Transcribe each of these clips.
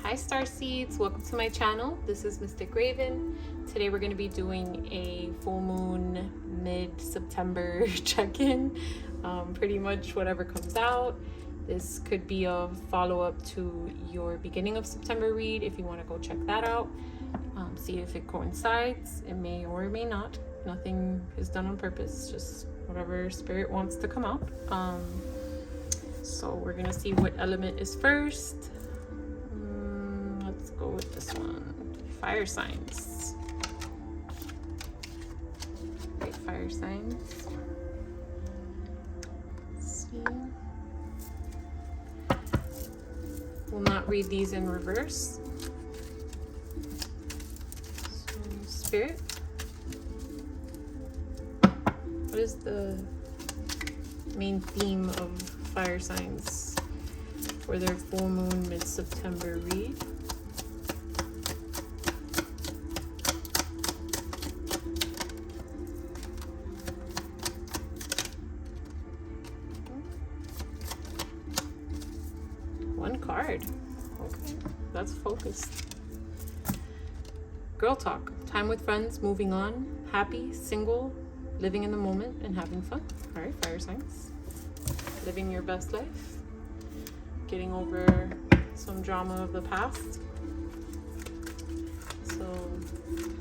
Hi star seeds, welcome to my channel. This is Mystic Raven. Today we're going to be doing a full moon mid-September check-in. Pretty much whatever comes out. This could be a follow-up to your beginning of September read if you want to go check that out. See if it coincides. It may or may not. Nothing is done on purpose, just whatever spirit wants to come out. So we're going to see what element is first. Let's go with this one. Fire signs. Right, fire signs. Let's see. We'll not read these in reverse. So, Spirit. What is the main theme of fire signs for their full moon mid-September read? One card. Okay, that's focused. Girl talk. Time with friends, moving on, happy, single, living in the moment, and having fun. All right, fire signs. Living your best life. Getting over some drama of the past. So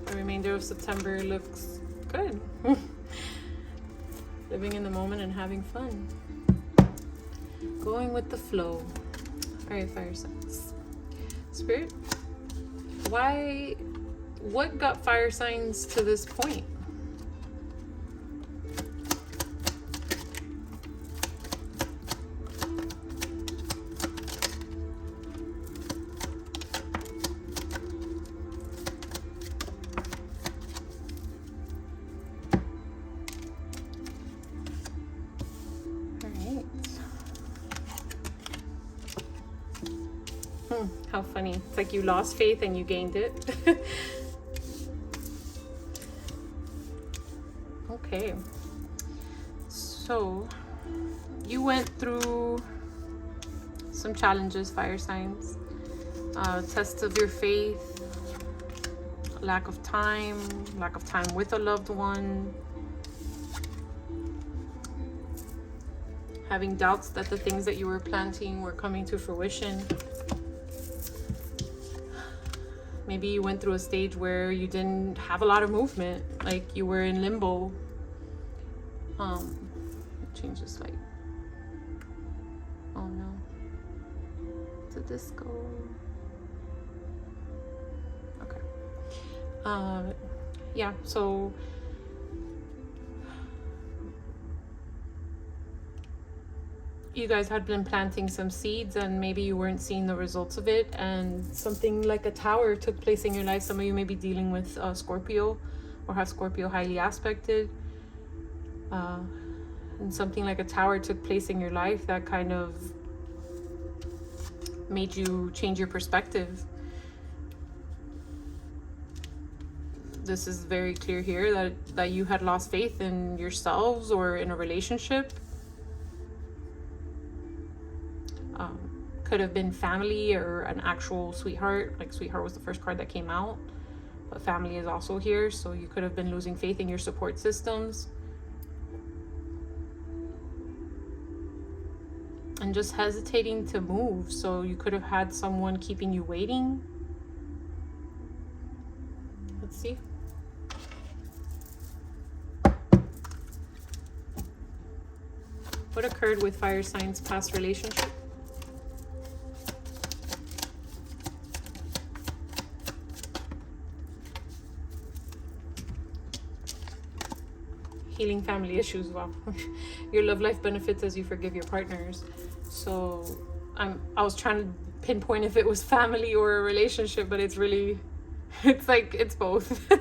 the remainder of September looks good. Living in the moment and having fun. Going with the flow. All right, fire signs. Spirit, what got fire signs to this point? How funny. It's like you lost faith and you gained it. Okay. So you went through some challenges, fire signs. Tests of your faith, lack of time with a loved one. Having doubts that the things that you were planting were coming to fruition. Maybe you went through a stage where you didn't have a lot of movement, like you were in limbo. Change this light. Oh no. To disco. Okay. Yeah, so you guys had been planting some seeds and maybe you weren't seeing the results of it, and something like a tower took place in your life. Some of you may be dealing with Scorpio or have Scorpio highly aspected, and something like a tower took place in your life that kind of made you change your perspective. This is very clear here that you had lost faith in yourselves or in a relationship. Could have been family or an actual sweetheart. Like sweetheart was the first card that came out, but family is also here. So you could have been losing faith in your support systems and just hesitating to move. So you could have had someone keeping you waiting. Let's see. What occurred with fire signs' past relationship? Healing family issues. Wow. Your love life benefits as you forgive your partners. So I was trying to pinpoint if it was family or a relationship, but it's like it's both.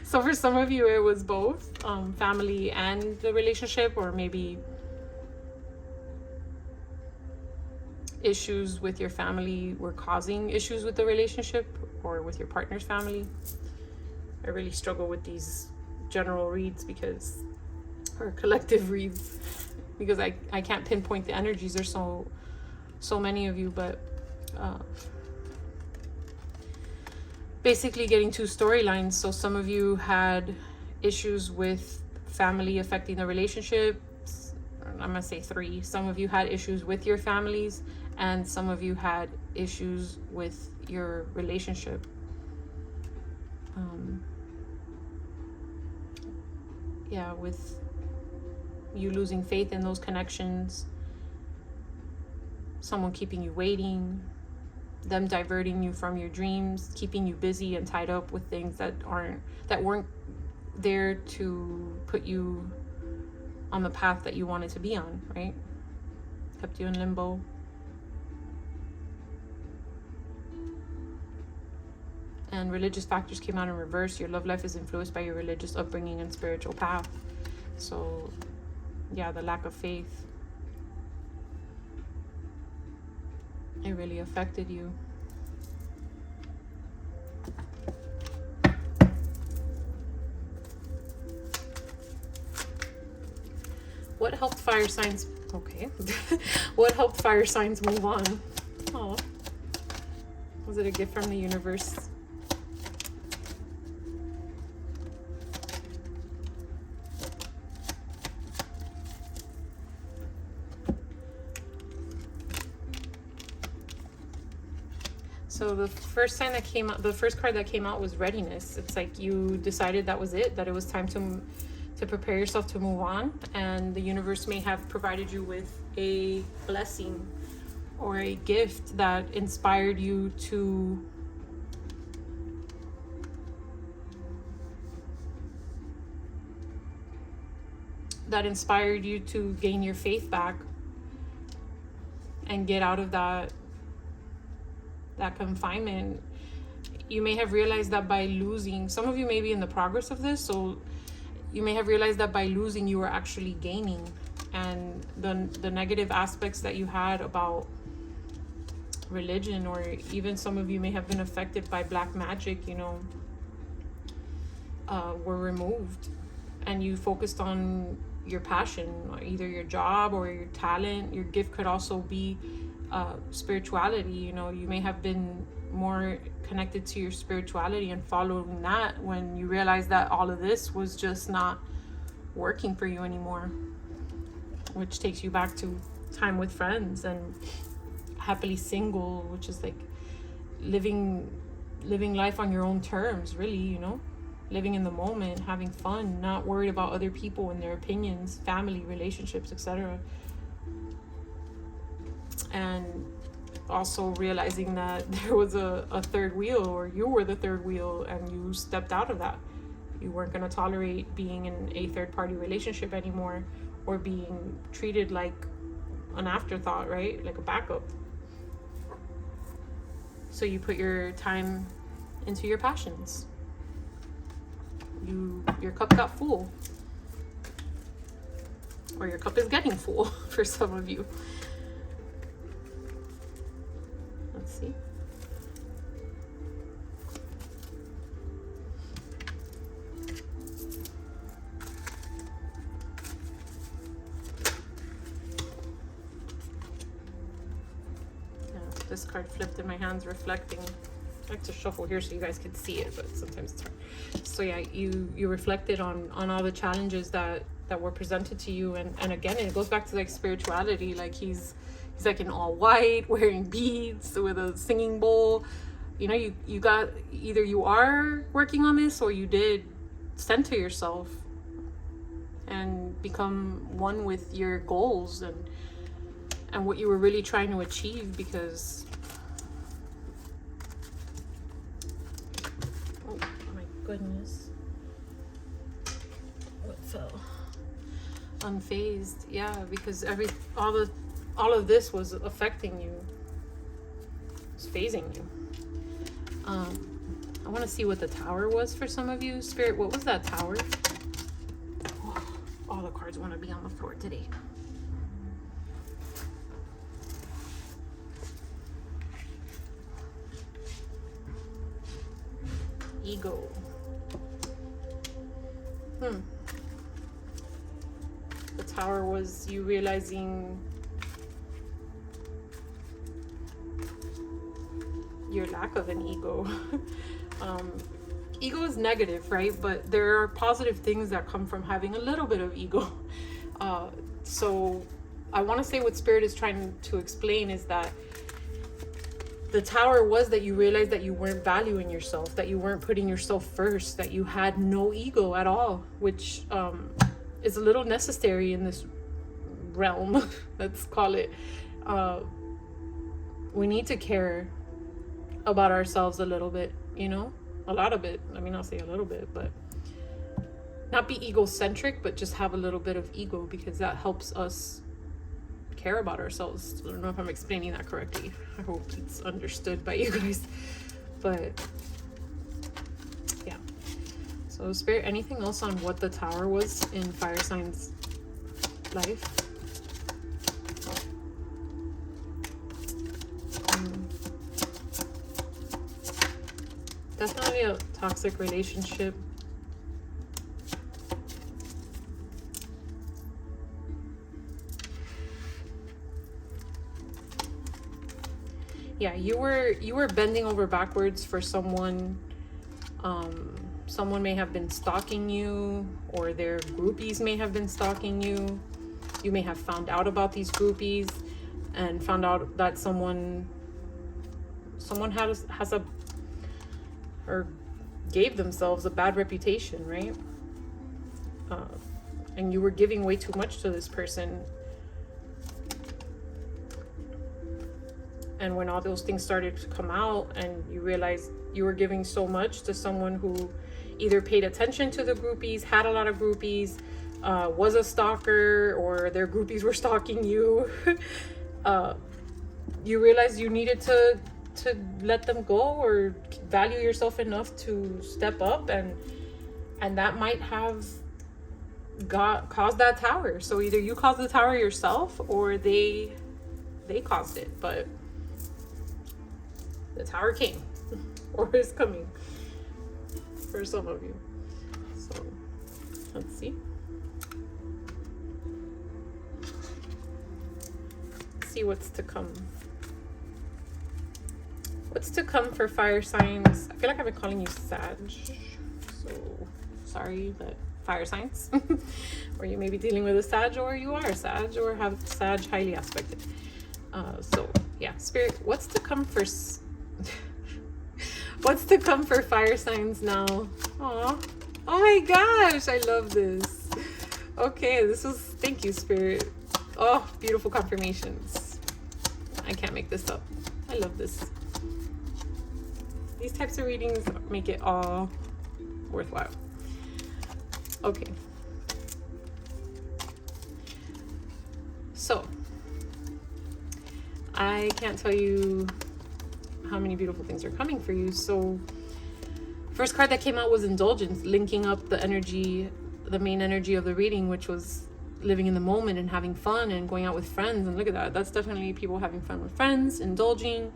So for some of you it was both, family and the relationship, or maybe issues with your family were causing issues with the relationship or with your partner's family. I really struggle with these general reads or collective reads, because I can't pinpoint the energies. There's so many of you, but basically getting two storylines. So some of you had issues with family affecting the relationships. I'm gonna say three. Some of you had issues with your families, and some of you had issues with your relationship. Yeah, with you losing faith in those connections, someone keeping you waiting, them diverting you from your dreams, keeping you busy and tied up with things that weren't there to put you on the path that you wanted to be on, right? Kept you in limbo. And religious factors came out in reverse. Your love life is influenced by your religious upbringing and spiritual path. So yeah, the lack of faith, it really affected you. What helped fire signs? Okay. What helped fire signs move on? Oh, was it a gift from the universe? So the first sign that came out, the first card that came out was readiness. It's like you decided that was it, that it was time to prepare yourself to move on, and the universe may have provided you with a blessing or a gift that inspired you to gain your faith back and get out of that confinement. You may have realized that by losing, some of you may be in the progress of this, so you may have realized that by losing you were actually gaining, and the negative aspects that you had about religion, or even some of you may have been affected by black magic, you know, were removed, and you focused on your passion, either your job or your talent. Your gift could also be spirituality. You know, you may have been more connected to your spirituality and following that when you realize that all of this was just not working for you anymore, which takes you back to time with friends and happily single, which is like living life on your own terms, really, you know, living in the moment, having fun, not worried about other people and their opinions, family, relationships, etc. And also realizing that there was a third wheel, or you were the third wheel, and you stepped out of that. You weren't going to tolerate being in a third-party relationship anymore, or being treated like an afterthought, right? Like a backup. So you put your time into your passions. Your cup got full, or your cup is getting full for some of you. Let's see. Yeah, this card flipped in my hands, reflecting. I like to shuffle here so you guys can see it, but sometimes it's hard. So yeah, you reflected on all the challenges that were presented to you, and again, it goes back to like spirituality. Like he's like in all white, wearing beads, with a singing bowl. You know, you got, either you are working on this, or you did center yourself and become one with your goals and what you were really trying to achieve. Because goodness, what fell? Unfazed. Yeah, because all of this was affecting you. It's phasing you. I want to see what the tower was for some of you. Spirit, what was that tower? Oh, all the cards want to be on the floor today. Ego. The tower was you realizing your lack of an ego. Ego is negative, right? But there are positive things that come from having a little bit of ego. So I want to say what Spirit is trying to explain is that the tower was that you realized that you weren't valuing yourself, that you weren't putting yourself first, that you had no ego at all, which is a little necessary in this realm. Let's call it. We need to care about ourselves a little bit, you know, a lot of it. I mean, I'll say a little bit, but not be egocentric, but just have a little bit of ego, because that helps us care about ourselves. I don't know if I'm explaining that correctly. I hope it's understood by you guys. But yeah. So Spirit, anything else on what the tower was in fire signs life? Definitely a toxic relationship. Yeah, you were bending over backwards for someone. Someone may have been stalking you, or their groupies may have been stalking you. You may have found out about these groupies and found out that someone has a, or gave themselves a bad reputation, right? And you were giving way too much to this person. And when all those things started to come out and you realized you were giving so much to someone who either paid attention to the groupies, had a lot of groupies, was a stalker, or their groupies were stalking you, you realized you needed to let them go, or value yourself enough to step up, and that might have caused that tower. So either you caused the tower yourself, or they caused it, but the tower came or is coming for some of you. So let's see. Let's see what's to come. What's to come for fire signs? I feel like I've been calling you Sag, so sorry, but fire signs. Or you may be dealing with a Sag, or you are a Sag, or have Sag highly aspected. So yeah, Spirit, what's to come for what's to come for fire signs now? Aw. Oh my gosh, I love this. Okay, thank you, Spirit. Oh, beautiful confirmations. I can't make this up. I love this. These types of readings make it all worthwhile. Okay. So, I can't tell you how many beautiful things are coming for you. So, first card that came out was Indulgence, linking up the energy, the main energy of the reading, which was living in the moment and having fun and going out with friends. And look at that. That's definitely people having fun with friends, indulging,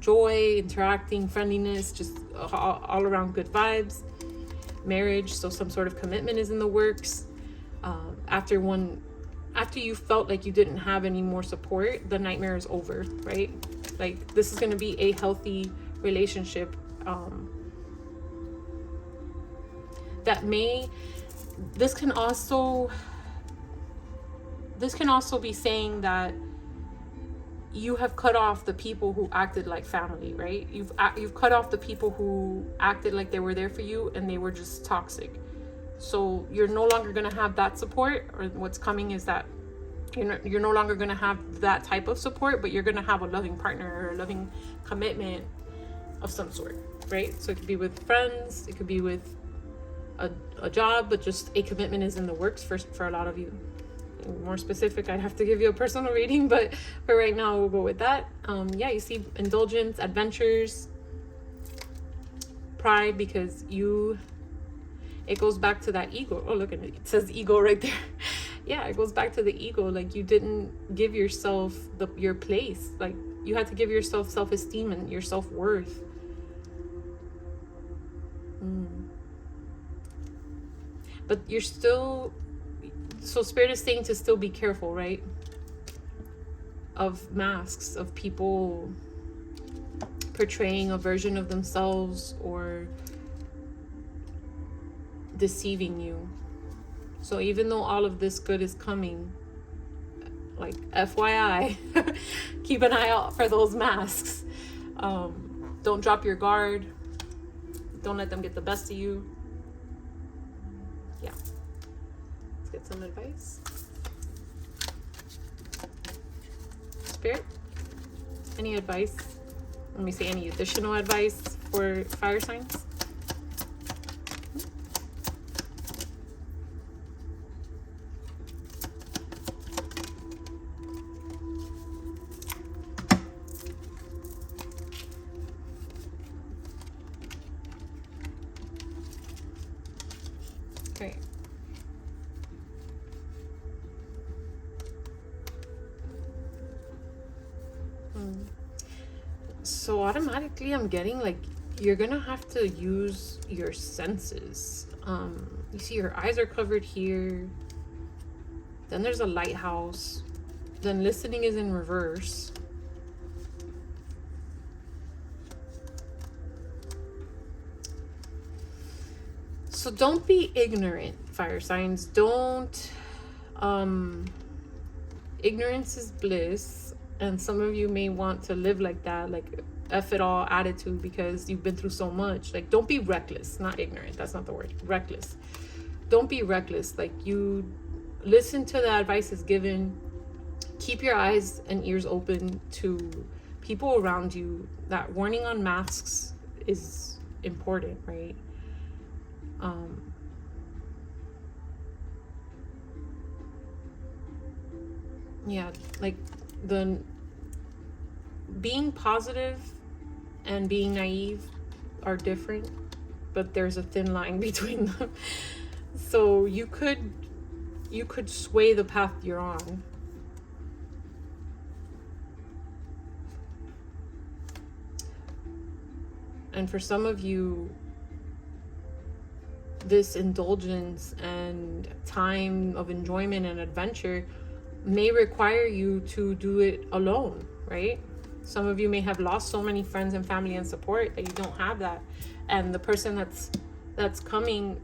joy, interacting, friendliness, just all around good vibes. Marriage, so some sort of commitment is in the works. After you felt like you didn't have any more support, the nightmare is over, right? Like, this is going to be a healthy relationship. This can also be saying that you have cut off the people who acted like family, right? You've cut off the people who acted like they were there for you and they were just toxic. So you're no longer going to have that support, or what's coming is that you're no longer going to have that type of support, but you're going to have a loving partner or a loving commitment of some sort, right? So it could be with friends, it could be with a job, but just a commitment is in the works for a lot of you. More specific, I'd have to give you a personal reading, but for right now we'll go with that. Yeah, you see indulgence, adventures, pride, because it goes back to that ego. Oh, look at it, it says ego right there. Yeah, it goes back to the ego. Like, you didn't give yourself your place. Like, you had to give yourself self-esteem and your self-worth. But you're still, so Spirit is saying to still be careful, right? Of masks, of people portraying a version of themselves or deceiving you. So even though all of this good is coming, like FYI, keep an eye out for those masks. Don't drop your guard. Don't let them get the best of you. Yeah. Let's get some advice. Spirit, any advice? Let me say any additional advice for fire signs? Okay. So automatically I'm getting like you're gonna have to use your senses. You see your eyes are covered here. Then there's a lighthouse. Then listening is in reverse. So don't be ignorant, fire signs. Don't ignorance is bliss, and some of you may want to live like that, like F it all attitude, because you've been through so much. Like, don't be reckless, not ignorant, that's not the word, reckless. Don't be reckless. Like, you listen to the advice is given. Keep your eyes and ears open to people around you. That warning on masks is important, right? Yeah, like the being positive and being naive are different, but there's a thin line between them. So you could sway the path you're on. And for some of you, this indulgence and time of enjoyment and adventure may require you to do it alone, right? Some of you may have lost so many friends and family and support that you don't have that. And the person that's coming,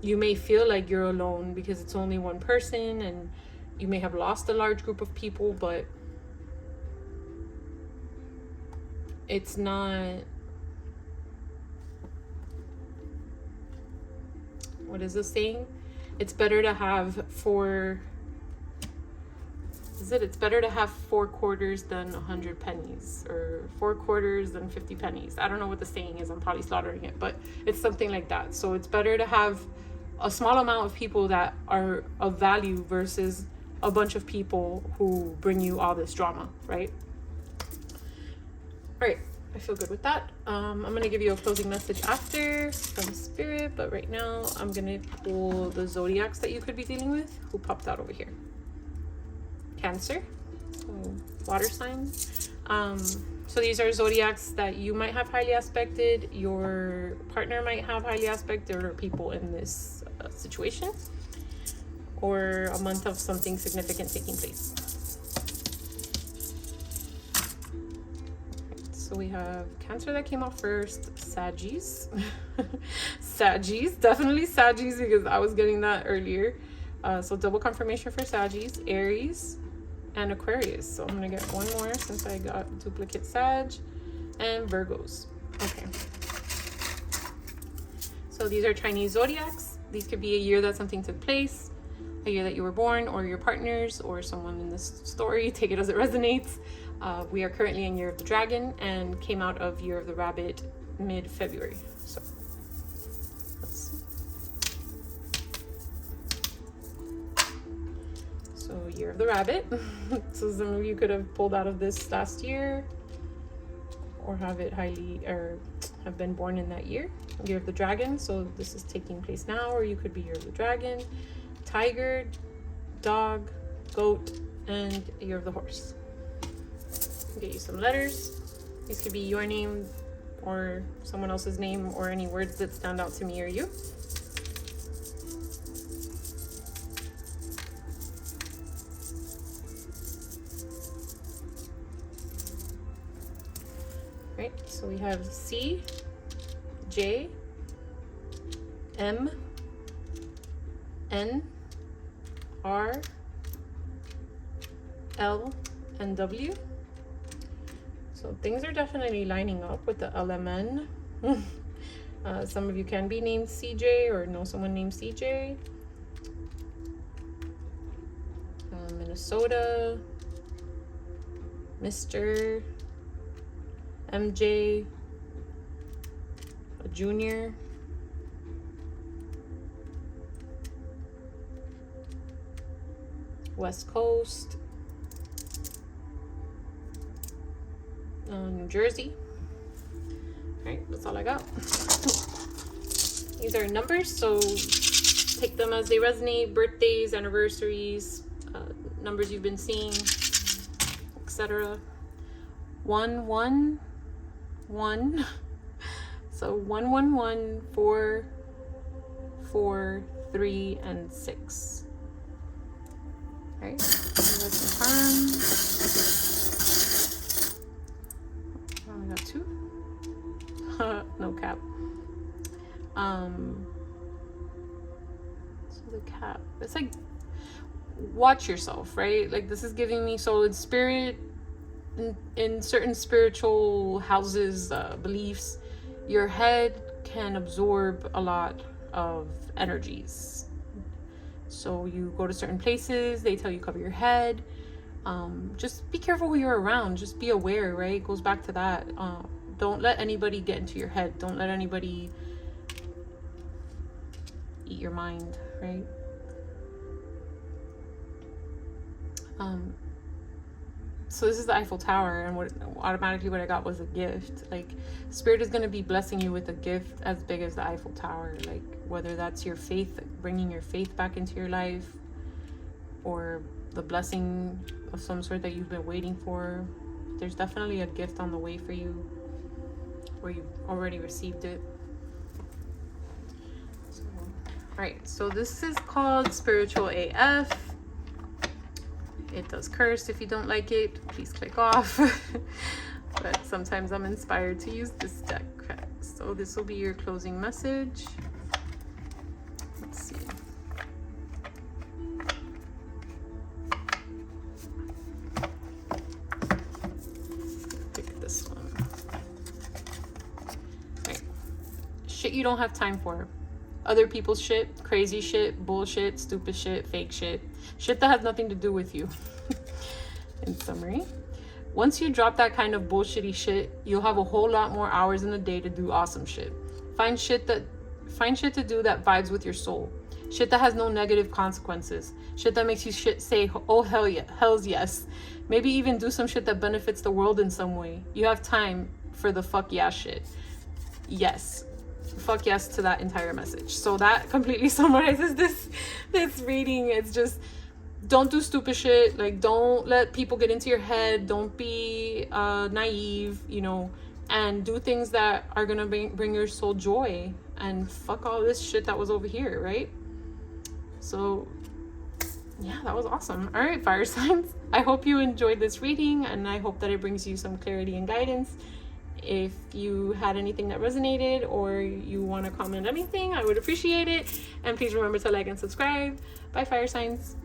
you may feel like you're alone because it's only one person, and you may have lost a large group of people, but it's not, what is this saying? It's better to have it's better to have 4 quarters than 100 pennies, or 4 quarters than 50 pennies. I don't know what the saying is, I'm probably slaughtering it, but it's something like that. So it's better to have a small amount of people that are of value versus a bunch of people who bring you all this drama, right? All right, I feel good with that. I'm gonna give you a closing message after from Spirit, but right now I'm gonna pull the zodiacs that you could be dealing with, who popped out over here. Cancer, so water signs. So these are zodiacs that you might have highly aspected, your partner might have highly aspected, or people in this situation, or a month of something significant taking place. So we have Cancer that came out first, Saggies. Saggies, definitely Saggies, because I was getting that earlier. So double confirmation for Saggies, Aries, and Aquarius. So I'm gonna get one more since I got duplicate Sag, and Virgos. Okay. So these are Chinese zodiacs. These could be a year that something took place, a year that you were born, or your partners, or someone in this story. Take it as it resonates. We are currently in Year of the Dragon and came out of Year of the Rabbit mid-February. So let's see. So Year of the Rabbit. So some of you could have pulled out of this last year, or have been born in that year. Year of the Dragon. So this is taking place now, or you could be Year of the Dragon, Tiger, Dog, Goat, and Year of the Horse. Get you some letters. These could be your name or someone else's name, or any words that stand out to me or you. Right, so we have C, J, M, N, R, L, and W. So things are definitely lining up with the LMN. Some of you can be named CJ or know someone named CJ. Minnesota, Mr., MJ, a junior, West Coast, New Jersey. All right, that's all I got. These are numbers, so take them as they resonate. Birthdays, anniversaries, numbers you've been seeing, etc. 1 1 1. So 1 1 1 4 4 3 and 6. All right, so let's confirm. I only got 2. No cap. So the cap, it's like, watch yourself, right? Like, this is giving me, so in spirit, in certain spiritual houses, beliefs, your head can absorb a lot of energies. So you go to certain places, they tell you cover your head. Just be careful who you're around. Just be aware, right? It goes back to that. Don't let anybody get into your head. Don't let anybody eat your mind, right? So this is the Eiffel Tower, and what I got was a gift. Like, Spirit is going to be blessing you with a gift as big as the Eiffel Tower. Like, whether that's your faith, bringing your faith back into your life, or the blessing of some sort that you've been waiting for. There's definitely a gift on the way for you, or you've already received it. So, all right, so this is called Spiritual AF. It does curse. If you don't like it, please click off. But sometimes I'm inspired to use this deck. So this will be your closing message. Let's see. Pick this one. Right. Shit you don't have time for. Other people's shit, crazy shit, bullshit, stupid shit, fake shit. Shit that has nothing to do with you. In summary, once you drop that kind of bullshitty shit, you'll have a whole lot more hours in the day to do awesome shit. Find shit to do that vibes with your soul. Shit that has no negative consequences. Shit that makes you say, oh hell yeah, hells yes. Maybe even do some shit that benefits the world in some way. You have time for the fuck yeah shit. Yes. Fuck yes to that entire message. So that completely summarizes this reading. It's just, don't do stupid shit. Like, don't let people get into your head. Don't be naive, you know, and do things that are gonna bring your soul joy, and fuck all this shit that was over here, right? So yeah, that was awesome. All right, fire signs, I hope you enjoyed this reading, and I hope that it brings you some clarity and guidance. If you had anything that resonated, or you want to comment anything, I would appreciate it. And please remember to like and subscribe. Bye, fire signs.